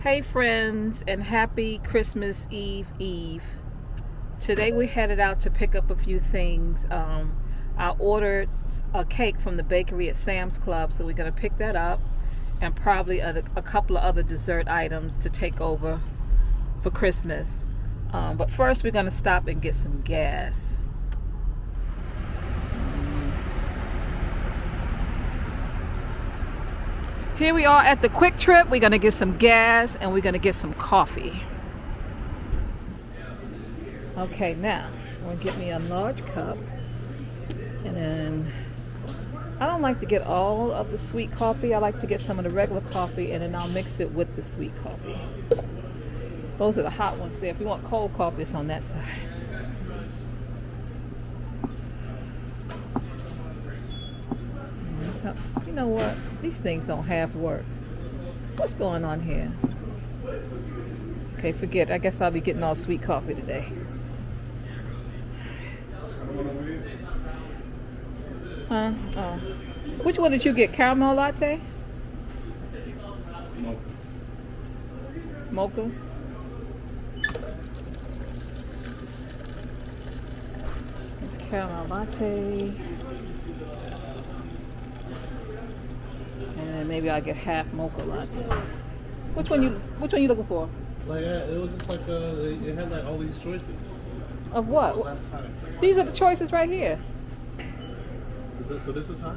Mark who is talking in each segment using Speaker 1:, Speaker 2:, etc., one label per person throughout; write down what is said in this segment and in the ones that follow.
Speaker 1: Hey friends, and happy Christmas Eve. Today we headed out to pick up a few things. I ordered a cake from the bakery at Sam's Club, so we're going to pick that up, and probably a couple of other dessert items to take over for Christmas. But first we're going to stop and get some gas. Here we are at the Quick Trip. We're gonna get some gas and we're gonna get some coffee. Okay, now I'm gonna get me a large cup, and then I don't like to get all of the sweet coffee. I like to get some of the regular coffee, and then I'll mix it with the sweet coffee. Those are the hot ones there. If you want cold coffee, it's on that side. You know what? These things don't half work. What's going on here? Okay, forget it. I guess I'll be getting all sweet coffee today. Huh? Oh. Which one did you get? Caramel latte? Mocha? It's caramel latte. And then maybe I'll get half mocha latte. Which one you looking for?
Speaker 2: Like it was just like it had like all these choices.
Speaker 1: Of what?
Speaker 2: Last time.
Speaker 1: These are the choices right here.
Speaker 2: So this is hot?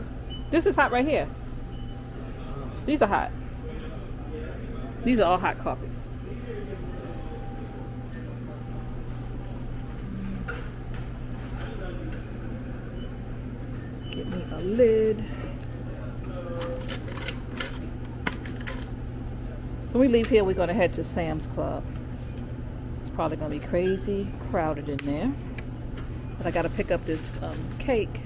Speaker 1: This is hot right here. These are hot. These are all hot coffees. Get me a lid. So when we leave here, we're going to head to Sam's Club. It's probably going to be crazy crowded in there. But I got to pick up this cake.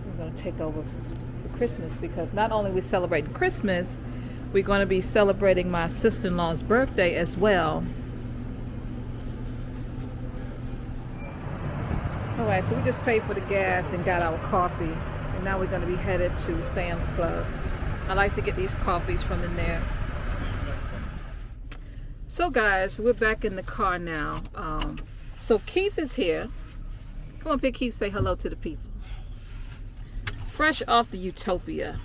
Speaker 1: We're going to take over for Christmas, because not only are we celebrating Christmas, we're going to be celebrating my sister-in-law's birthday as well. Alright, so we just paid for the gas and got our coffee. And now we're going to be headed to Sam's Club. I like to get these coffees from in there. So guys, we're back in the car now. So Keith is here. Come on, Big Keith, say hello to the people. Fresh off the Utopia.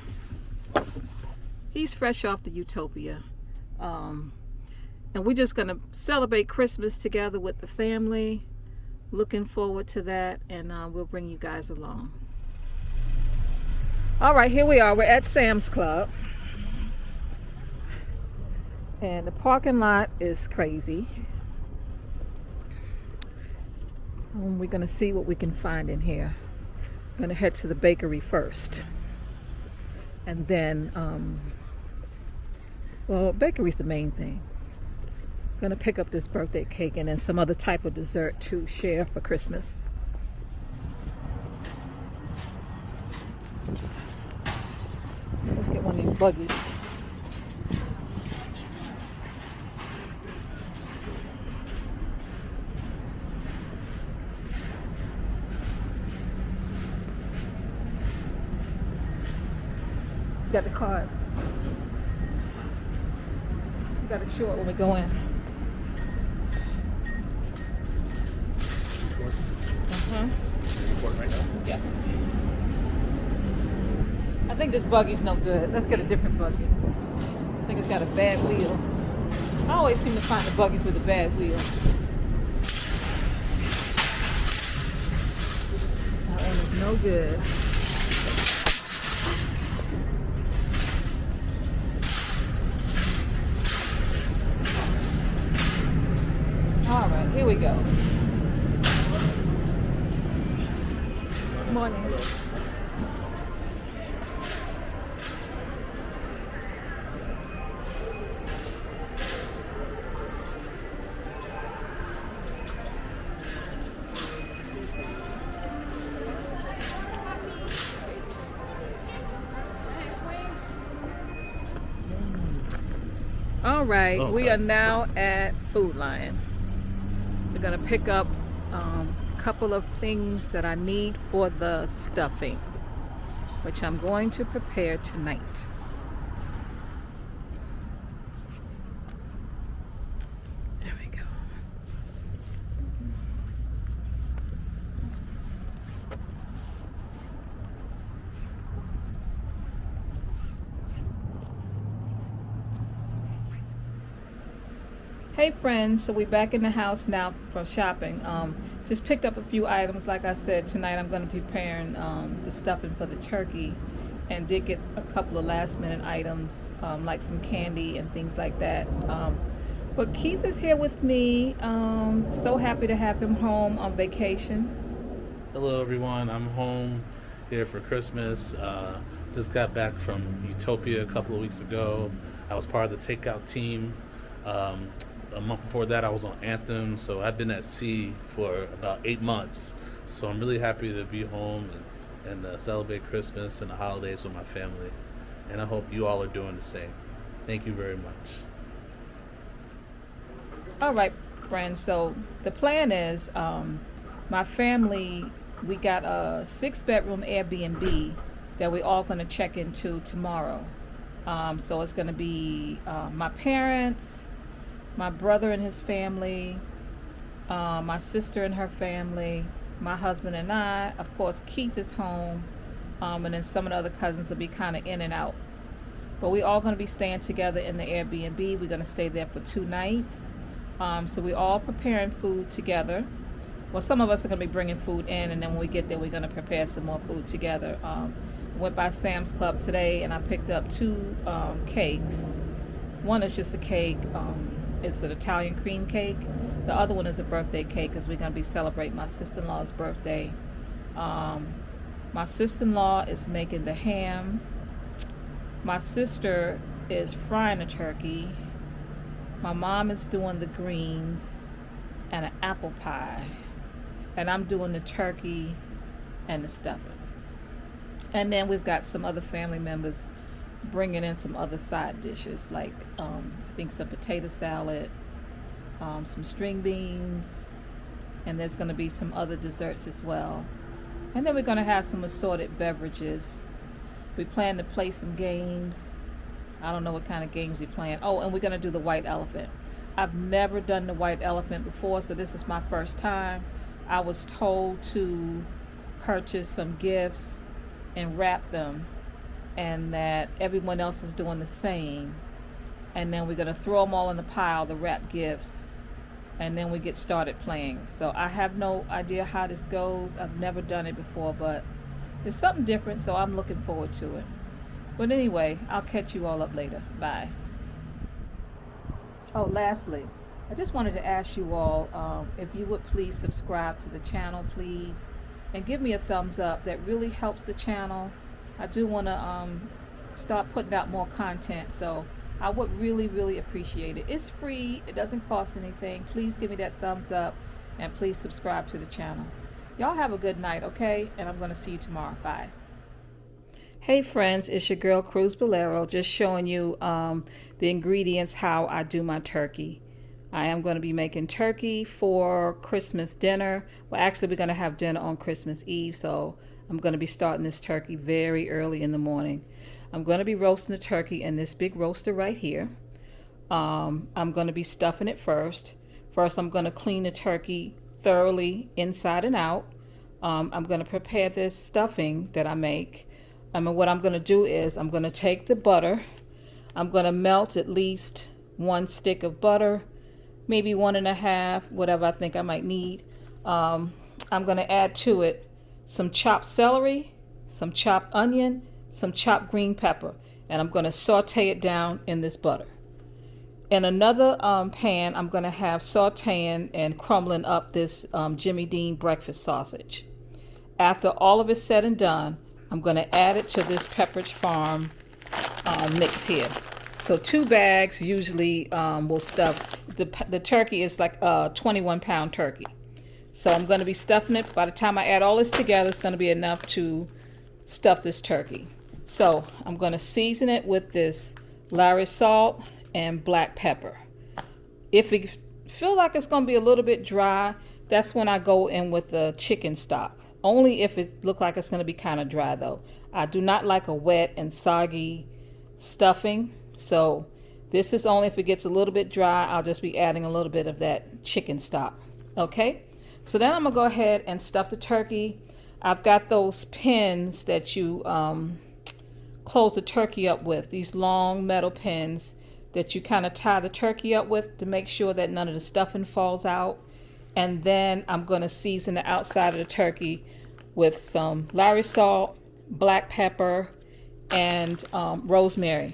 Speaker 1: He's fresh off the Utopia. And we're just gonna celebrate Christmas together with the family. Looking forward to that, and we'll bring you guys along. All right, here we are. We're at Sam's Club. And the parking lot is crazy. We're going to see what we can find in here. I'm going to head to the bakery first. And then, well, bakery's the main thing. I'm going to pick up this birthday cake and then some other type of dessert to share for Christmas. Let's get one of these buggies. Got the card. Got to show it when we go in. Yeah. I think this buggy's no good. Let's get a different buggy. I think it's got a bad wheel. I always seem to find the buggies with a bad wheel. That one is no good. All right, here we go. Good morning. All right, we are now at Foodline. We're gonna pick up a couple of things that I need for the stuffing, which I'm going to prepare tonight. Hey friends, so we're back in the house now for shopping. Just picked up a few items. Like I said, tonight I'm going to be preparing the stuffing for the turkey, and did get a couple of last minute items like some candy and things like that. But Keith is here with me. So happy to have him home on vacation.
Speaker 2: Hello, everyone. I'm home here for Christmas. Just got back from Utopia a couple of weeks ago. I was part of the takeout team. A month before that, I was on Anthem, so I've been at sea for about 8 months. So I'm really happy to be home and celebrate Christmas and the holidays with my family. And I hope you all are doing the same. Thank you very much.
Speaker 1: All right, friends. So the plan is my family, we got a 6-bedroom Airbnb that we're all going to check into tomorrow. So it's going to be my parents, my brother and his family, my sister and her family, my husband and I. Of course, Keith is home, and then some of the other cousins will be kind of in and out. But we're all going to be staying together in the Airbnb. We're going to stay there for 2 nights. So we're all preparing food together. Well, some of us are going to be bringing food in, and then when we get there, we're going to prepare some more food together. Went by Sam's Club today, and I picked up 2 cakes. One is just a cake. It's an Italian cream cake. The other one is a birthday cake because we're going to be celebrating my sister-in-law's birthday. My sister-in-law is making the ham. My sister is frying a turkey. My mom is doing the greens and an apple pie. And I'm doing the turkey and the stuffing. And then we've got some other family members bringing in some other side dishes, like I think some potato salad, some string beans, and there's going to be some other desserts as well. And then we're going to have some assorted beverages. We plan to play some games. I don't know what kind of games we're playing. Oh, and we're going to do the white elephant. I've never done the white elephant before, so this is my first time. I was told to purchase some gifts and wrap them, and that everyone else is doing the same. And then we're going to throw them all in a pile, the wrapped gifts, and then we get started playing. So I have no idea how this goes. I've never done it before, but it's something different, so I'm looking forward to it. But anyway, I'll catch you all up later. Bye. Oh, lastly, I just wanted to ask you all if you would please subscribe to the channel, please, and give me a thumbs up. That really helps the channel. I do want to start putting out more content, so I would really, really appreciate it. It's free. It doesn't cost anything. Please give me that thumbs up, and please subscribe to the channel. Y'all have a good night, okay? And I'm going to see you tomorrow. Bye. Hey friends, it's your girl Cruz Bolero, just showing you the ingredients, how I do my turkey. I am going to be making turkey for Christmas dinner. Well, actually, we're going to have dinner on Christmas Eve, so I'm going to be starting this turkey very early in the morning. I'm going to be roasting the turkey in this big roaster right here. I'm going to be stuffing it first. First, I'm going to clean the turkey thoroughly inside and out. I'm going to prepare this stuffing that I make. What I'm going to do is I'm going to take the butter. I'm going to melt at least 1 stick of butter, maybe 1.5, whatever I think I might need. I'm going to add to it some chopped celery, some chopped onion, some chopped green pepper, and I'm going to saute it down in this butter. In another pan, I'm going to have sauteing and crumbling up this Jimmy Dean breakfast sausage. After all of it's said and done, I'm going to add it to this Pepperidge Farm mix here. So 2 bags usually will stuff. The turkey is like a 21-pound turkey. So I'm going to be stuffing it. By the time I add all this together, it's going to be enough to stuff this turkey. So I'm going to season it with this Lawry's salt and black pepper. If it feel like it's going to be a little bit dry, that's when I go in with the chicken stock. Only if it look like it's going to be kind of dry though. I do not like a wet and soggy stuffing. So this is only if it gets a little bit dry. I'll just be adding a little bit of that chicken stock. Okay. So then I'm going to go ahead and stuff the turkey. I've got those pins that you close the turkey up with. These long metal pins that you kind of tie the turkey up with to make sure that none of the stuffing falls out. And then I'm going to season the outside of the turkey with some Lowry salt, black pepper, and rosemary.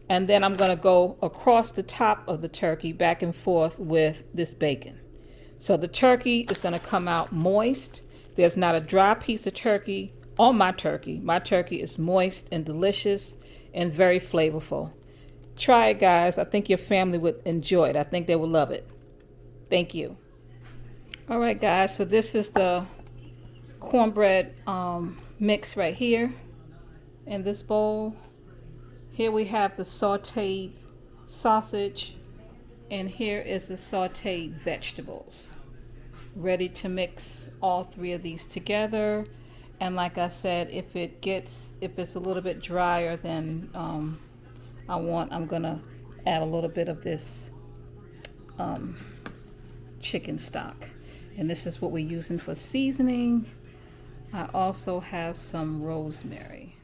Speaker 1: And then I'm going to go across the top of the turkey back and forth with this bacon. So the turkey is going to come out moist. There's not a dry piece of turkey on my turkey. My turkey is moist and delicious and very flavorful. Try it, guys. I think your family would enjoy it. I think they would love it. Thank you. All right, guys. So this is the cornbread mix right here in this bowl. Here we have the sauteed sausage, and here is the sauteed vegetables. Ready to mix all three of these together. And like I said, if it's a little bit drier than I'm gonna add a little bit of this chicken stock. And this is what we're using for seasoning. I also have some rosemary.